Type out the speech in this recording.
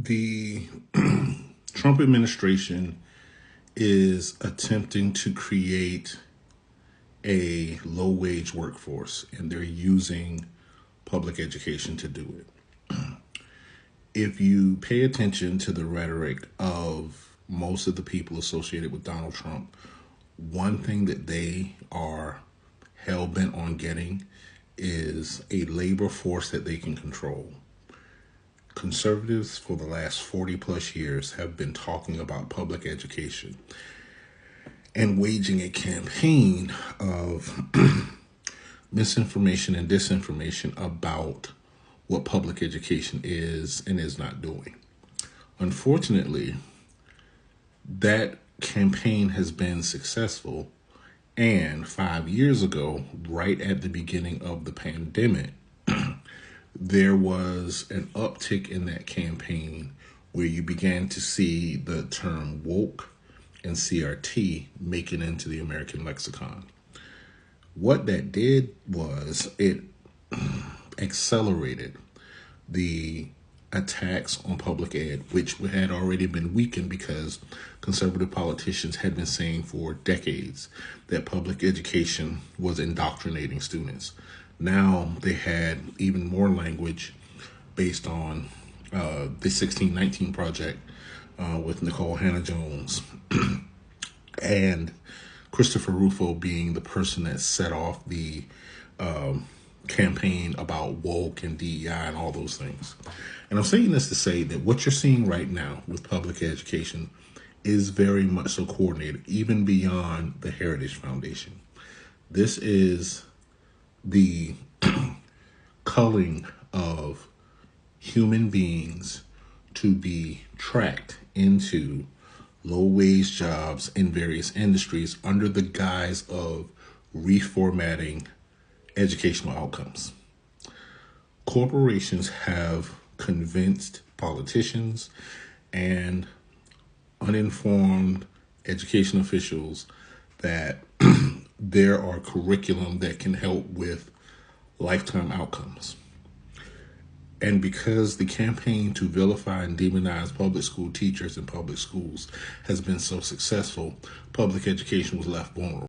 The Trump administration is attempting to create a low-wage workforce, and they're using public education to do it. If you pay attention to the rhetoric of most of the people associated with Donald Trump, one thing that they are hell-bent on getting is a labor force that they can control. Conservatives for the last 40 plus years have been talking about public education and waging a campaign of misinformation and disinformation about what public education is and is not doing. Unfortunately, that campaign has been successful, and 5 years ago, right at the beginning of the pandemic, there was an uptick in that campaign where you began to see the term woke and CRT make it into the American lexicon. What that did was it accelerated the attacks on public ed, which had already been weakened because conservative politicians had been saying for decades that public education was indoctrinating students. Now they had even more language based on the 1619 Project with Nicole Hannah-Jones and Christopher Rufo being the person that set off the campaign about woke and DEI and all those things. And I'm saying this to say that what you're seeing right now with public education is very much so coordinated, even beyond the Heritage Foundation. This is the culling of human beings to be tracked into low-wage jobs in various industries under the guise of reformatting educational outcomes. Corporations have convinced politicians and uninformed education officials that there are curriculum that can help with lifetime outcomes. And because the campaign to vilify and demonize public school teachers and public schools has been so successful, public education was left vulnerable.